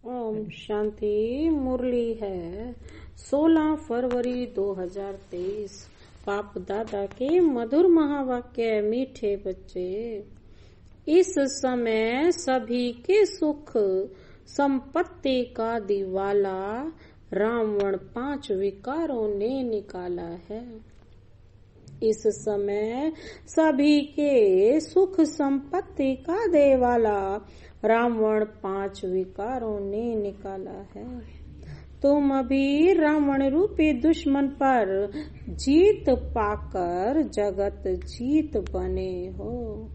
ओम शांति। मुरली है 16 फरवरी 2023। बाप दादा के मधुर महावाक्य। मीठे बच्चे, इस समय सभी के सुख संपत्ति का दिवाला रावण 5 विकारों ने निकाला है। इस समय सभी के सुख संपत्ति का देवाला रावण 5 विकारों ने निकाला है। तुम अभी रावण रूपी दुश्मन पर जीत पाकर जगत जीत बने हो।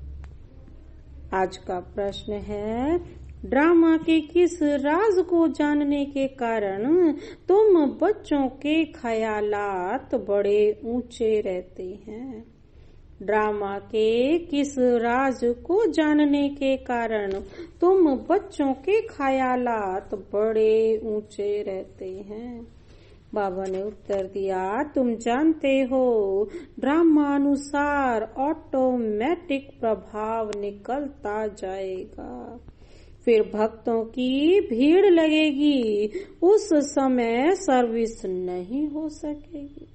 आज का प्रश्न है, ड्रामा के किस राज को जानने के कारण तुम बच्चों के ख्यालात बड़े ऊंचे रहते हैं? ड्रामा के किस राज को जानने के कारण तुम बच्चों के ख्यालात बड़े ऊंचे रहते हैं? बाबा ने उत्तर दिया, तुम जानते हो ड्रामा अनुसार ऑटोमेटिक प्रभाव निकलता जाएगा। फिर भक्तों की भीड़ लगेगी, उस समय सर्विस नहीं हो सकेगी।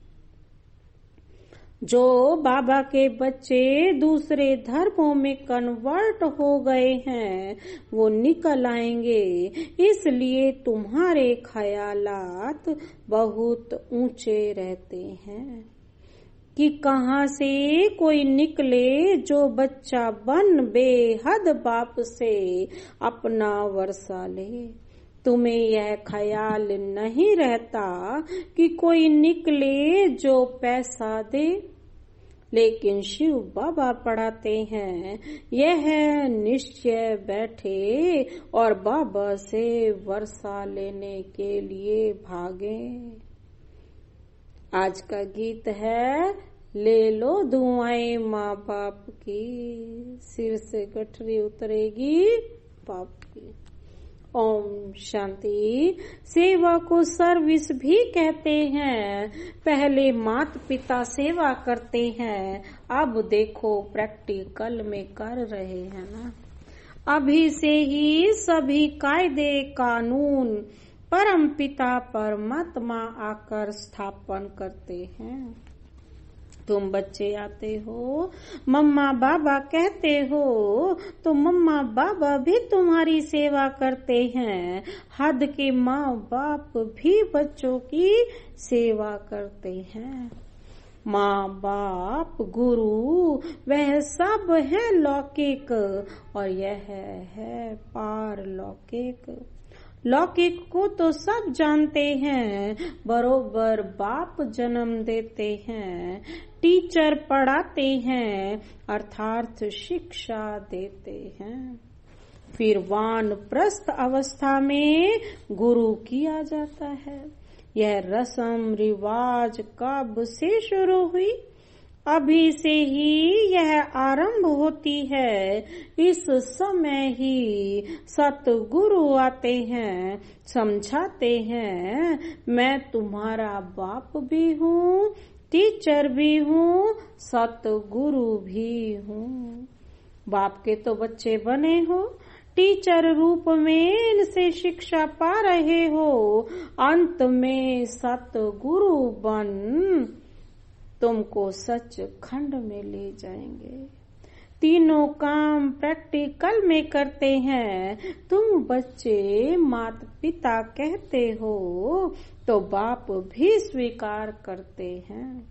जो बाबा के बच्चे दूसरे धर्मों में कन्वर्ट हो गए हैं वो निकल आएंगे, इसलिए तुम्हारे ख्यालात बहुत ऊंचे रहते हैं कि कहाँ से कोई निकले जो बच्चा बन बेहद बाप से अपना वर्षा ले। तुम्हें यह ख्याल नहीं रहता कि कोई निकले जो पैसा दे, लेकिन शिव बाबा पढ़ाते हैं यह निश्चय बैठे और बाबा से वर्षा लेने के लिए भागे। आज का गीत है, ले लो दुआएं माँ बाप की, सिर से गठरी उतरेगी बाप की। ओम शांति। सेवा को सर्विस भी कहते हैं। पहले माता पिता सेवा करते हैं, अब देखो प्रैक्टिकल में कर रहे हैं ना। अभी से ही सभी कायदे कानून परम पिता परमात्मा आकर स्थापन करते हैं। तुम बच्चे आते हो, मम्मा बाबा कहते हो, तो मम्मा बाबा भी तुम्हारी सेवा करते हैं। हद के माँ बाप भी बच्चों की सेवा करते हैं। माँ बाप गुरु वह सब है लौकिक और यह है पारलौकिक। लौकिक को तो सब जानते हैं, बरोबर बाप जन्म देते हैं, टीचर पढ़ाते हैं, अर्थात शिक्षा देते हैं। फिर वानप्रस्थ अवस्था में गुरु किया जाता है। यह रस्म रिवाज कब से शुरू हुई? अभी से ही यह आरंभ होती है। इस समय ही सतगुरु आते हैं, समझाते हैं, मैं तुम्हारा बाप भी हूँ, टीचर भी हूँ, सतगुरु भी हूँ। बाप के तो बच्चे बने हो, टीचर रूप में इनसे शिक्षा पा रहे हो, अंत में सतगुरु बन तुमको सच खंड में ले जाएंगे। तीनों काम प्रैक्टिकल में करते हैं। तुम बच्चे माता पिता कहते हो तो बाप भी स्वीकार करते हैं।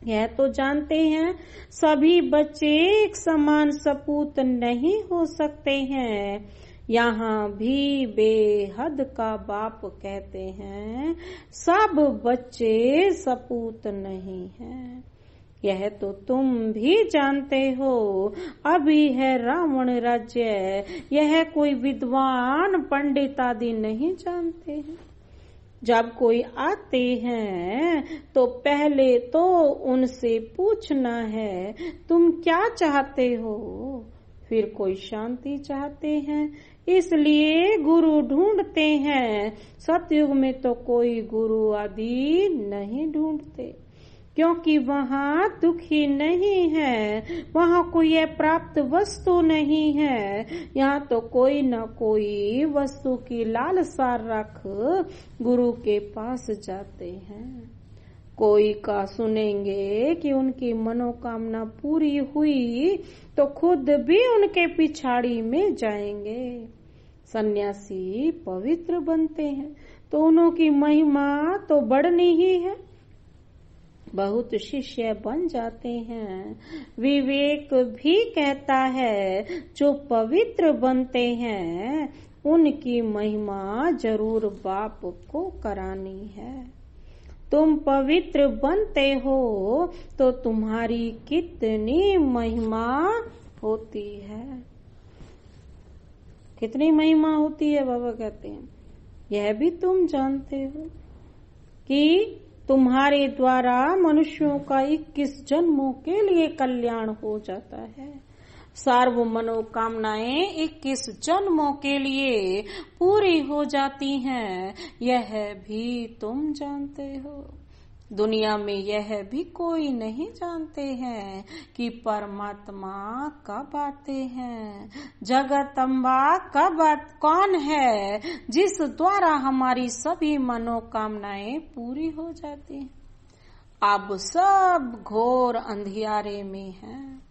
यह तो जानते हैं सभी बच्चे एक समान सपूत नहीं हो सकते हैं। यहाँ भी बेहद का बाप कहते हैं सब बच्चे सपूत नहीं हैं। यह तो तुम भी जानते हो। अभी है रावण राज्य, यह कोई विद्वान पंडित आदि नहीं जानते हैं। जब कोई आते हैं तो पहले तो उनसे पूछना है तुम क्या चाहते हो। फिर कोई शांति चाहते हैं, इसलिए गुरु ढूंढते हैं। सतयुग में तो कोई गुरु आदि नहीं ढूंढते। क्योंकि वहाँ दुखी नहीं है, वहाँ कोई प्राप्त वस्तु नहीं है। यहाँ तो कोई न कोई वस्तु की लालसा रख गुरु के पास जाते हैं। कोई का सुनेंगे कि उनकी मनोकामना पूरी हुई तो खुद भी उनके पिछाड़ी में जाएंगे। सन्यासी पवित्र बनते हैं तो उनकी महिमा तो बढ़नी ही है। बहुत शिष्य बन जाते हैं। विवेक भी कहता है जो पवित्र बनते हैं उनकी महिमा जरूर बाप को करानी है। तुम पवित्र बनते हो तो तुम्हारी कितनी महिमा होती है। कितनी महिमा होती है बाबा कहते हैं। यह भी तुम जानते हो कि तुम्हारे द्वारा मनुष्यों का 21 जन्मों के लिए कल्याण हो जाता है। सर्व मनोकामनाएं 21 जन्मों के लिए पूरी हो जाती हैं। यह भी तुम जानते हो। दुनिया में यह भी कोई नहीं जानते हैं कि परमात्मा कब आते हैं। जगदम्बा कौन है जिस द्वारा हमारी सभी मनोकामनाएं पूरी हो जाती हैं। अब सब घोर अंधियारे में हैं।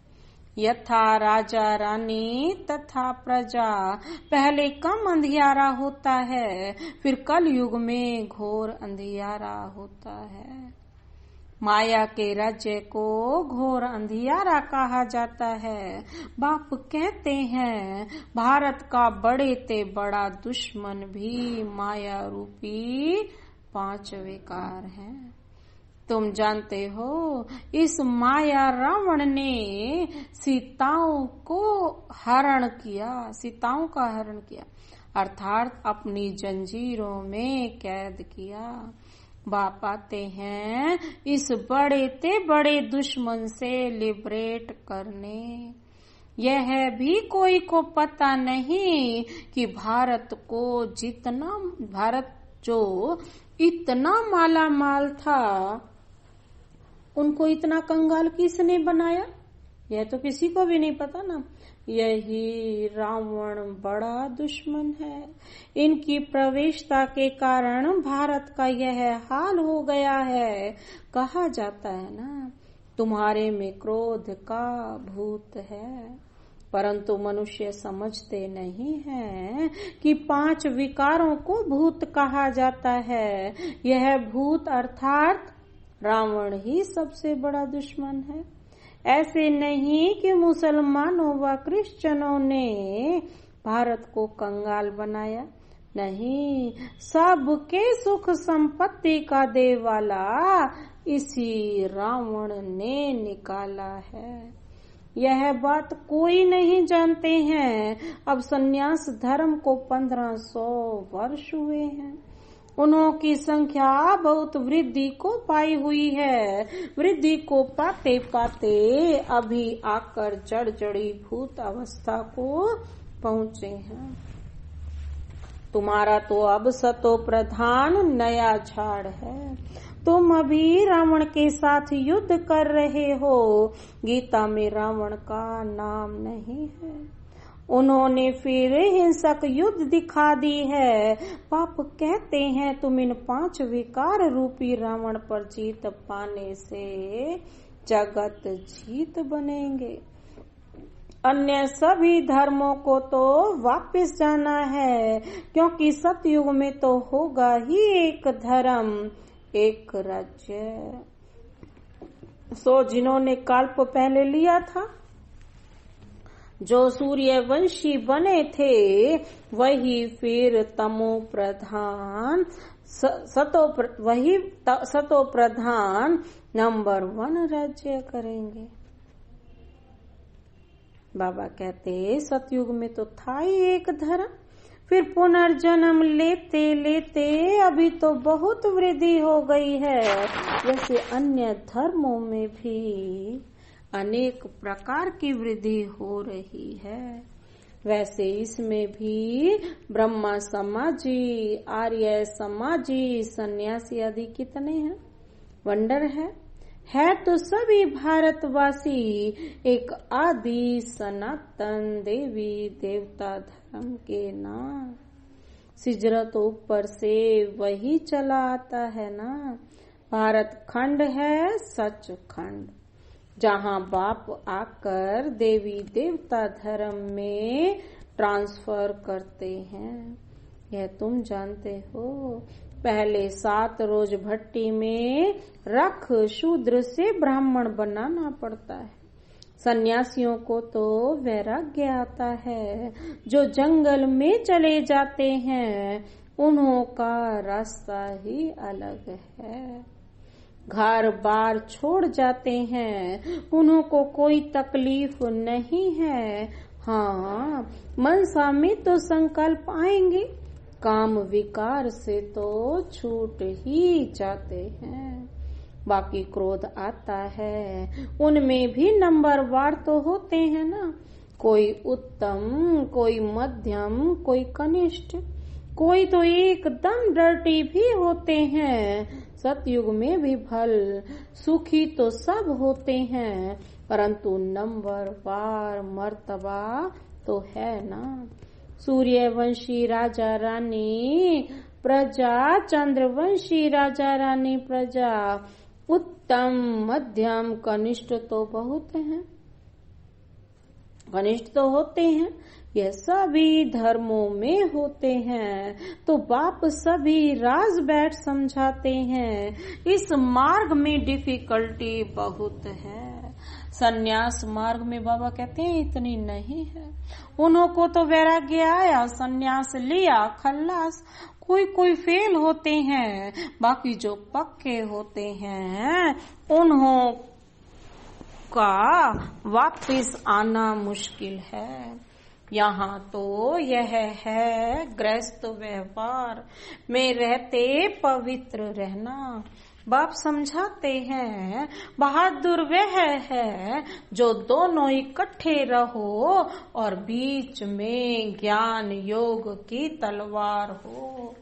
यथा राजा रानी तथा प्रजा, पहले कम अंधियारा होता है, फिर कलयुग में घोर अंधियारा होता है। माया के राज्य को घोर अंधियारा कहा जाता है। बाप कहते हैं भारत का बड़े ते बड़ा दुश्मन भी माया रूपी 5 विकार है। तुम जानते हो इस माया रावण ने सीताओं का हरण किया, अर्थात अपनी जंजीरों में कैद किया। बाप आते हैं इस बड़े ते बड़े दुश्मन से लिबरेट करने। यह भी कोई को पता नहीं कि भारत जो इतना माला माल था उनको इतना कंगाल किसने बनाया, यह तो किसी को भी नहीं पता ना। यही रावण बड़ा दुश्मन है। इनकी प्रवेशता के कारण भारत का यह हाल हो गया है। कहा जाता है ना तुम्हारे में क्रोध का भूत है, परंतु मनुष्य समझते नहीं है कि 5 विकारों को भूत कहा जाता है। यह भूत अर्थात रावण ही सबसे बड़ा दुश्मन है। ऐसे नहीं कि मुसलमानों व क्रिश्चियनों ने भारत को कंगाल बनाया, नहीं, सबके सुख संपत्ति का देवाला इसी रावण ने निकाला है। यह बात कोई नहीं जानते हैं। अब सन्यास धर्म को 1500 वर्ष हुए हैं। उनकी संख्या बहुत वृद्धि को पाई हुई है। वृद्धि को पाते पाते अभी आकर जड़ जड़ी भूत अवस्था को पहुँचे हैं। तुम्हारा तो अब सतो प्रधान नया झाड़ है। तुम अभी रावण के साथ युद्ध कर रहे हो। गीता में रावण का नाम नहीं है। उन्होंने फिर हिंसक युद्ध दिखा दी है। पाप कहते हैं तुम इन 5 विकार रूपी रावण पर जीत पाने से जगत जीत बनेंगे। अन्य सभी धर्मों को तो वापस जाना है, क्योंकि सतयुग में तो होगा ही एक धर्म, एक राज्य। सो जिन्होंने कल्प पहले लिया था, जो सूर्यवंशी बने थे, वही फिर तमो प्रधान सतो प्रधान नंबर 1 राज्य करेंगे। बाबा कहते सतयुग में तो था ही एक धर्म, फिर पुनर्जन्म लेते लेते अभी तो बहुत वृद्धि हो गई है। जैसे अन्य धर्मों में भी अनेक प्रकार की वृद्धि हो रही है, वैसे इसमें भी ब्रह्मा समाजी, आर्य समाजी, सन्यासी आदि कितने हैं। वंडर है तो सभी भारतवासी एक आदि सनातन देवी देवता धर्म के नाम। हिजरत ऊपर से वही चला आता है ना। भारत खंड है सच खंड, जहाँ बाप आकर देवी देवता धर्म में ट्रांसफर करते हैं। यह तुम जानते हो। पहले 7 रोज भट्टी में रख शूद्र से ब्राह्मण बनाना पड़ता है। सन्यासियों को तो वैराग्य आता है। जो जंगल में चले जाते हैं उन्हों का रास्ता ही अलग है। घर बार छोड़ जाते हैं, उन्हों को कोई तकलीफ नहीं है। हाँ, मनसा में तो संकल्प आएंगे, काम विकार से तो छूट ही जाते हैं। बाकी क्रोध आता है, उनमें भी नंबरवार तो होते हैं ना। कोई उत्तम, कोई मध्यम, कोई कनिष्ठ, कोई तो एकदम डर्टी भी होते हैं। सतयुग में भी भल सुखी तो सब होते हैं, परंतु नंबरवार मर्तबा तो है ना। सूर्यवंशी राजा रानी प्रजा, चंद्रवंशी राजा रानी प्रजा, उत्तम मध्यम कनिष्ठ तो बहुत हैं, कनिष्ठ तो होते हैं। यह सभी धर्मों में होते हैं। तो बाप सभी राज बैठ समझाते हैं। इस मार्ग में डिफिकल्टी बहुत है। सन्यास मार्ग में बाबा कहते हैं इतनी नहीं है। उन्हों को तो वैराग्य आया, सन्यास लिया, खल्लास। कोई फेल होते हैं, बाकी जो पक्के होते हैं उन्हों का वापिस आना मुश्किल है। यहाँ तो यह है गृहस्थ व्यवहार में रहते पवित्र रहना। बाप समझाते हैं बहादुर वह है जो दोनों इकट्ठे रहो और बीच में ज्ञान योग की तलवार हो।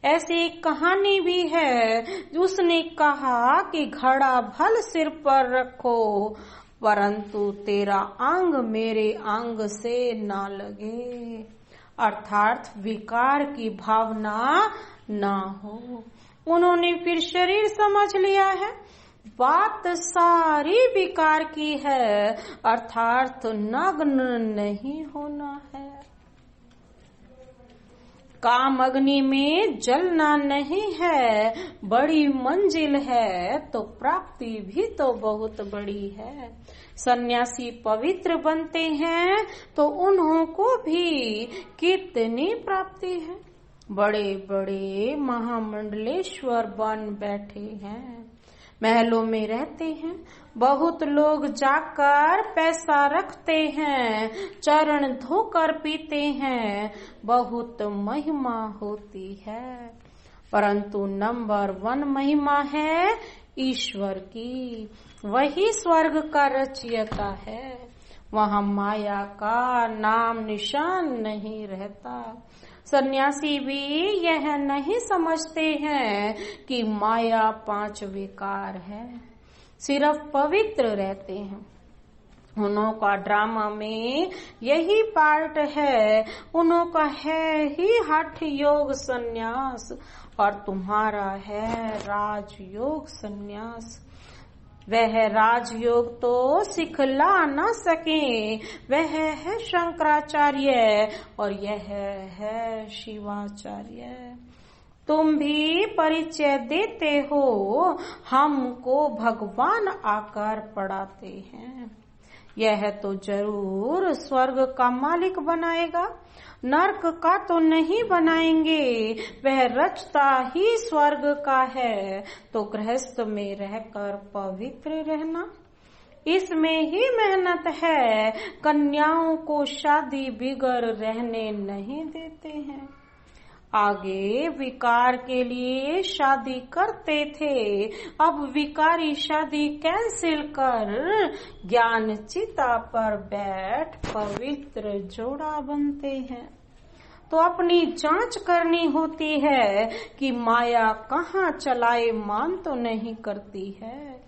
ऐसी एक कहानी भी है। उसने कहा कि घड़ा भल सिर पर रखो, परंतु तेरा अंग मेरे अंग से ना लगे, अर्थात विकार की भावना ना हो। उन्होंने फिर शरीर समझ लिया है। बात सारी विकार की है, अर्थात नग्न नहीं होना है। काम अग्नि में जलना नहीं है, बड़ी मंजिल है तो प्राप्ति भी तो बहुत बड़ी है। सन्यासी पवित्र बनते हैं तो उन्हों को भी कितनी प्राप्ति है। बड़े बड़े महामंडलेश्वर बन बैठे हैं, महलों में रहते हैं। बहुत लोग जाकर पैसा रखते हैं, चरण धोकर पीते हैं, बहुत महिमा होती है। परंतु नंबर 1 महिमा है ईश्वर की। वही स्वर्ग का रचयिता है। वहाँ माया का नाम निशान नहीं रहता। सन्यासी भी यह नहीं समझते हैं कि माया 5 विकार है, सिर्फ पवित्र रहते हैं। उन्हों का ड्रामा में यही पार्ट है। उन्हों का है ही हठ योग सन्यास और तुम्हारा है राजयोग सन्यास। वह राजयोग तो सिखला न सके, वह है शंकराचार्य और यह है शिवाचार्य। तुम भी परिचय देते हो, हमको भगवान आकर पढ़ाते हैं। यह तो जरूर स्वर्ग का मालिक बनाएगा, नरक का तो नहीं बनाएंगे। वह रचता ही स्वर्ग का है, तो गृहस्थ में रहकर पवित्र रहना, इसमें ही मेहनत है। कन्याओं को शादी बिगर रहने नहीं देते हैं। आगे विकार के लिए शादी करते थे, अब विकारी शादी कैंसिल कर ज्ञान चिता पर बैठ पवित्र जोड़ा बनते हैं। तो अपनी जांच करनी होती है कि माया कहाँ चलाए मान तो नहीं करती है।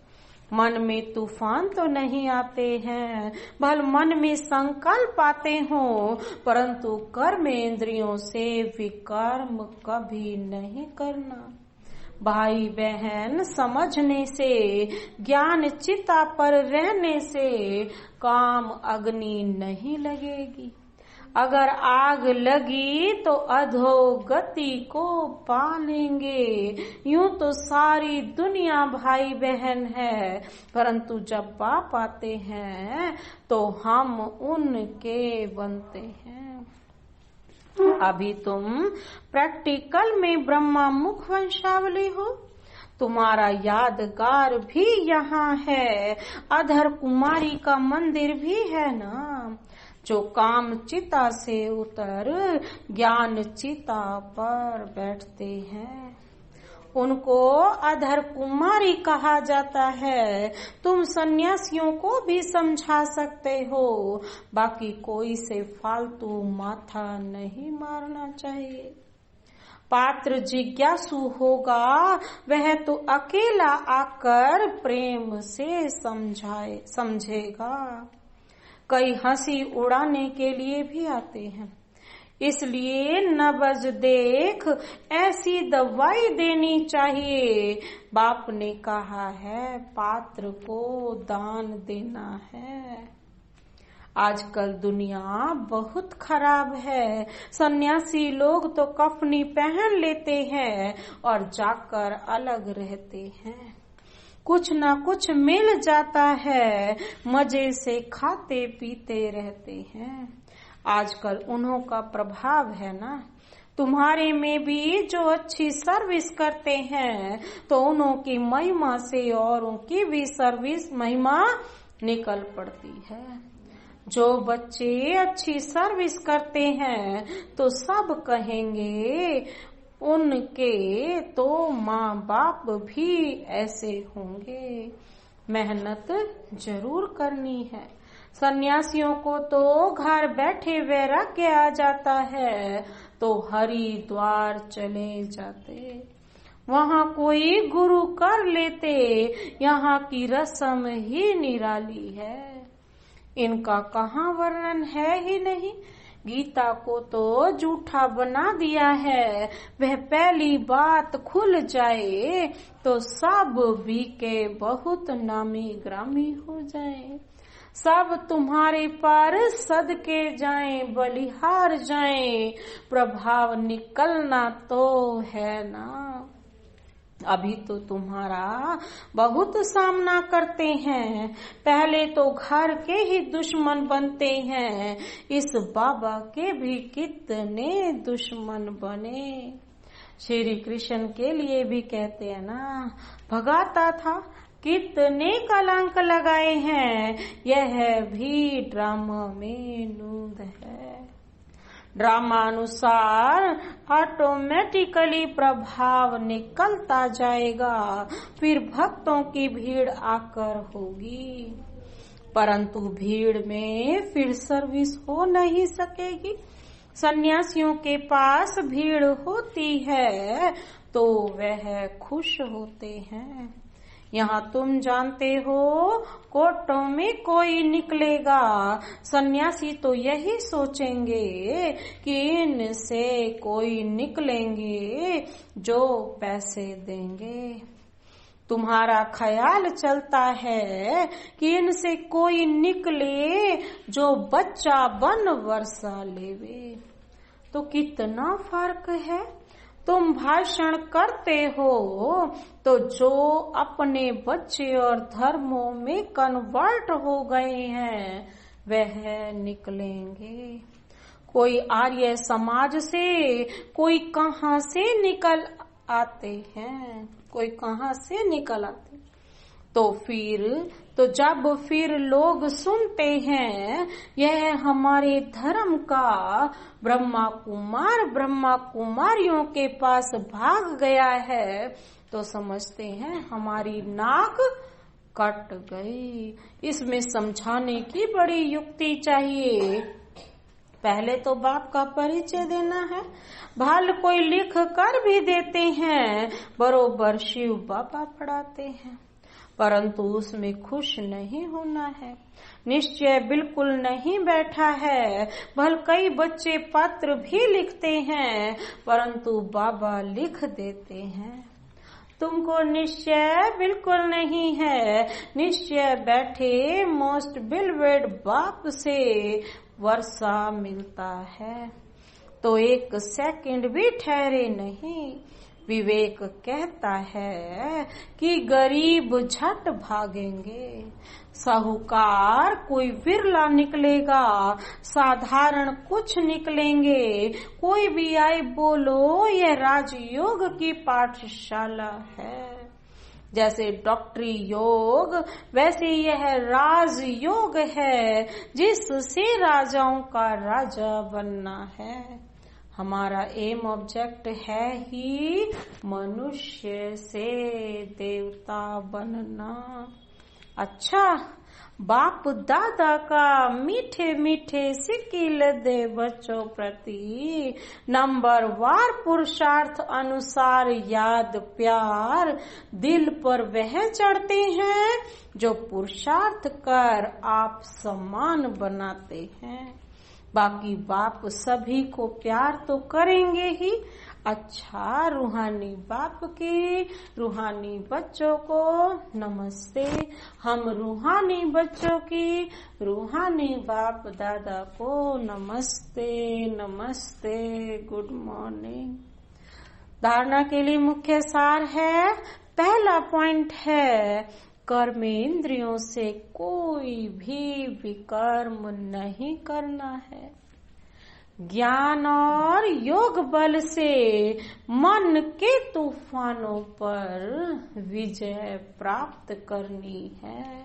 मन में तूफान तो नहीं आते हैं, भल मन में संकल्प आते हो, परंतु कर्म इंद्रियों से विकर्म कभी नहीं करना। भाई बहन समझने से, ज्ञान चिता पर रहने से काम अग्नि नहीं लगेगी। अगर आग लगी तो अधोगति को पालेंगे। यूं तो सारी दुनिया भाई बहन है, परंतु जब बाप आते हैं तो हम उनके बनते हैं। अभी तुम प्रैक्टिकल में ब्रह्मा मुख वंशावली हो। तुम्हारा यादगार भी यहाँ है, अधर कुमारी का मंदिर भी है ना। जो काम चिता से उतर ज्ञान चिता पर बैठते हैं, उनको अधर कुमारी कहा जाता है। तुम सन्यासियों को भी समझा सकते हो, बाकी कोई से फालतू माथा नहीं मारना चाहिए। पात्र जिज्ञासु होगा, वह तो अकेला आकर प्रेम से समझेगा। कई हंसी उड़ाने के लिए भी आते हैं, इसलिए नबज देख ऐसी दवाई देनी चाहिए। बाप ने कहा है पात्र को दान देना है। आजकल दुनिया बहुत खराब है। सन्यासी लोग तो कफनी पहन लेते हैं और जाकर अलग रहते हैं। कुछ ना कुछ मिल जाता है, मजे से खाते पीते रहते हैं। आजकल उन्हों का प्रभाव है ना। तुम्हारे में भी जो अच्छी सर्विस करते हैं, तो उन्हों की महिमा से औरों की भी सर्विस महिमा निकल पड़ती है। जो बच्चे अच्छी सर्विस करते हैं तो सब कहेंगे उनके तो माँ बाप भी ऐसे होंगे। मेहनत जरूर करनी है। सन्यासियों को तो घर बैठे वैराग्य आ जाता है, तो हरिद्वार चले जाते, वहाँ कोई गुरु कर लेते। यहाँ की रस्म ही निराली है, इनका कहाँ वर्णन है ही नहीं। गीता को तो झूठा बना दिया है। वह पहली बात खुल जाए तो सब भी के बहुत नामी ग्रामी हो जाए। सब तुम्हारे पर सदके जाएं, बलिहार जाएं, प्रभाव निकलना तो है ना। अभी तो तुम्हारा बहुत सामना करते हैं। पहले तो घर के ही दुश्मन बनते हैं। इस बाबा के भी कितने दुश्मन बने। श्री कृष्ण के लिए भी कहते हैं ना, भगाता था, कितने कलंक लगाए हैं। यह भी ड्रामा में नूंद है। ड्रामा अनुसार ऑटोमेटिकली प्रभाव निकलता जाएगा, फिर भक्तों की भीड़ आकर होगी, परंतु भीड़ में फिर सर्विस हो नहीं सकेगी। सन्यासियों के पास भीड़ होती है तो वह खुश होते हैं। यहाँ तुम जानते हो कोर्टों में कोई निकलेगा, सन्यासी तो यही सोचेंगे कि इनसे कोई निकलेंगे जो पैसे देंगे। तुम्हारा ख्याल चलता है कि इनसे कोई निकले जो बच्चा बन वर्षा लेवे। तो कितना फर्क है। तुम भाषण करते हो तो जो अपने बच्चे और धर्मों में कन्वर्ट हो गए हैं वह निकलेंगे। कोई आर्य समाज से कोई कहां से निकल आते हैं, कोई कहां से निकल आते। तो जब फिर लोग सुनते हैं यह हमारे धर्म का ब्रह्मा कुमारियों के पास भाग गया है, तो समझते हैं हमारी नाक कट गई। इसमें समझाने की बड़ी युक्ति चाहिए। पहले तो बाप का परिचय देना है। भाल कोई लिख कर भी देते हैं, बरोबर शिव बाबा पढ़ाते हैं। परंतु उसमें खुश नहीं होना है। निश्चय बिल्कुल नहीं बैठा है। भल कई बच्चे पत्र भी लिखते हैं, परंतु बाबा लिख देते हैं। तुमको निश्चय बिल्कुल नहीं है। निश्चय बैठे मोस्ट बिलवेड बाप से वर्षा मिलता है, तो एक सेकंड भी ठहरे नहीं। विवेक कहता है कि गरीब झट भागेंगे, साहूकार कोई विरला निकलेगा, साधारण कुछ निकलेंगे। कोई भी आए बोलो यह राजयोग की पाठशाला है। जैसे डॉक्टरी योग वैसे यह राजयोग है, जिससे राजाओं का राजा बनना है। हमारा एम ऑब्जेक्ट है ही मनुष्य से देवता बनना। अच्छा, बाप दादा का मीठे मीठे सिक्किल दे बच्चों प्रति, नंबर वार पुरुषार्थ अनुसार याद प्यार दिल पर वह चढ़ते हैं जो पुरुषार्थ कर आप सम्मान बनाते हैं। बाकी बाप सभी को प्यार तो करेंगे ही। अच्छा, रूहानी बाप के रूहानी बच्चों को नमस्ते। हम रूहानी बच्चों की रूहानी बाप दादा को नमस्ते नमस्ते, गुड मॉर्निंग। धारणा के लिए मुख्य सार है, पहला पॉइंट है कर्मेंद्रियों से कोई भी विकर्म नहीं करना है। ज्ञान और योग बल से मन के तूफानों पर विजय प्राप्त करनी है।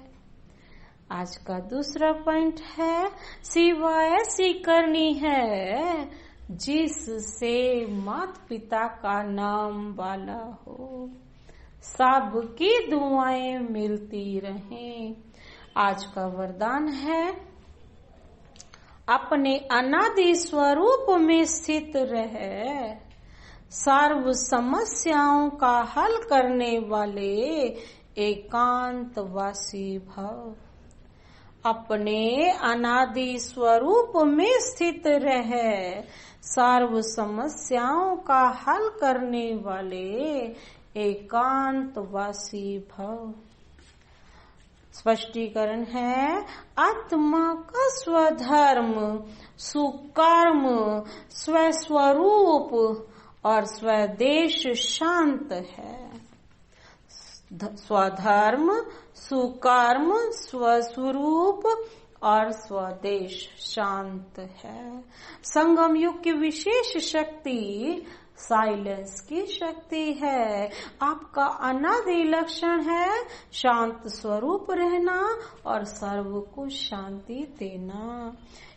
आज का दूसरा पॉइंट है, सेवा ऐसी करनी है जिससे माता पिता का नाम वाला हो, सबकी दुआएं मिलती रहें। आज का वरदान है, अपने अनादि स्वरूप में स्थित रहे, सर्व समस्याओं का हल करने वाले एकांतवासी भव। अपने अनादि स्वरूप में स्थित रहे, सर्व समस्याओं का हल करने वाले एकांतवासी भव। स्पष्टीकरण है, आत्मा का स्वधर्म, सुकर्म, स्वस्वरूप और स्वदेश शांत है। स्वधर्म, सुकर्म, स्वस्वरूप और स्वदेश शांत है। संगम युग की विशेष शक्ति साइलेंस की शक्ति है। आपका अनादि लक्षण है शांत स्वरूप रहना और सर्व को शांति देना।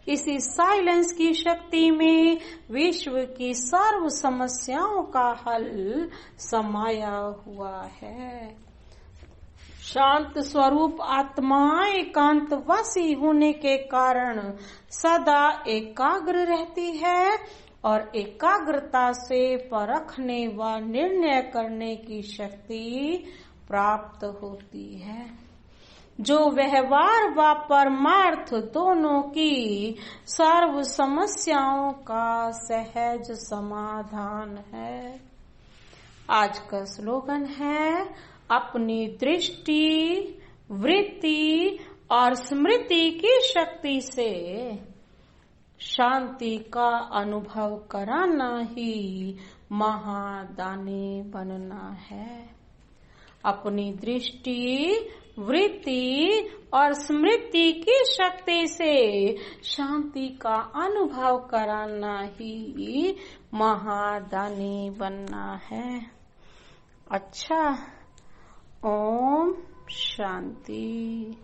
इसी साइलेंस की शक्ति में विश्व की सर्व समस्याओं का हल समाया हुआ है। शांत स्वरूप आत्मा एकांतवासी होने के कारण सदा एकाग्र रहती है और एकाग्रता से परखने व निर्णय करने की शक्ति प्राप्त होती है, जो व्यवहार व परमार्थ दोनों की सर्व समस्याओं का सहज समाधान है। आज का स्लोगन है, अपनी दृष्टि, वृत्ति और स्मृति की शक्ति से शांति का अनुभव कराना ही महादानी बनना है। अपनी दृष्टि, वृत्ति और स्मृति की शक्ति से शांति का अनुभव कराना ही महादानी बनना है। अच्छा, ओम शांति।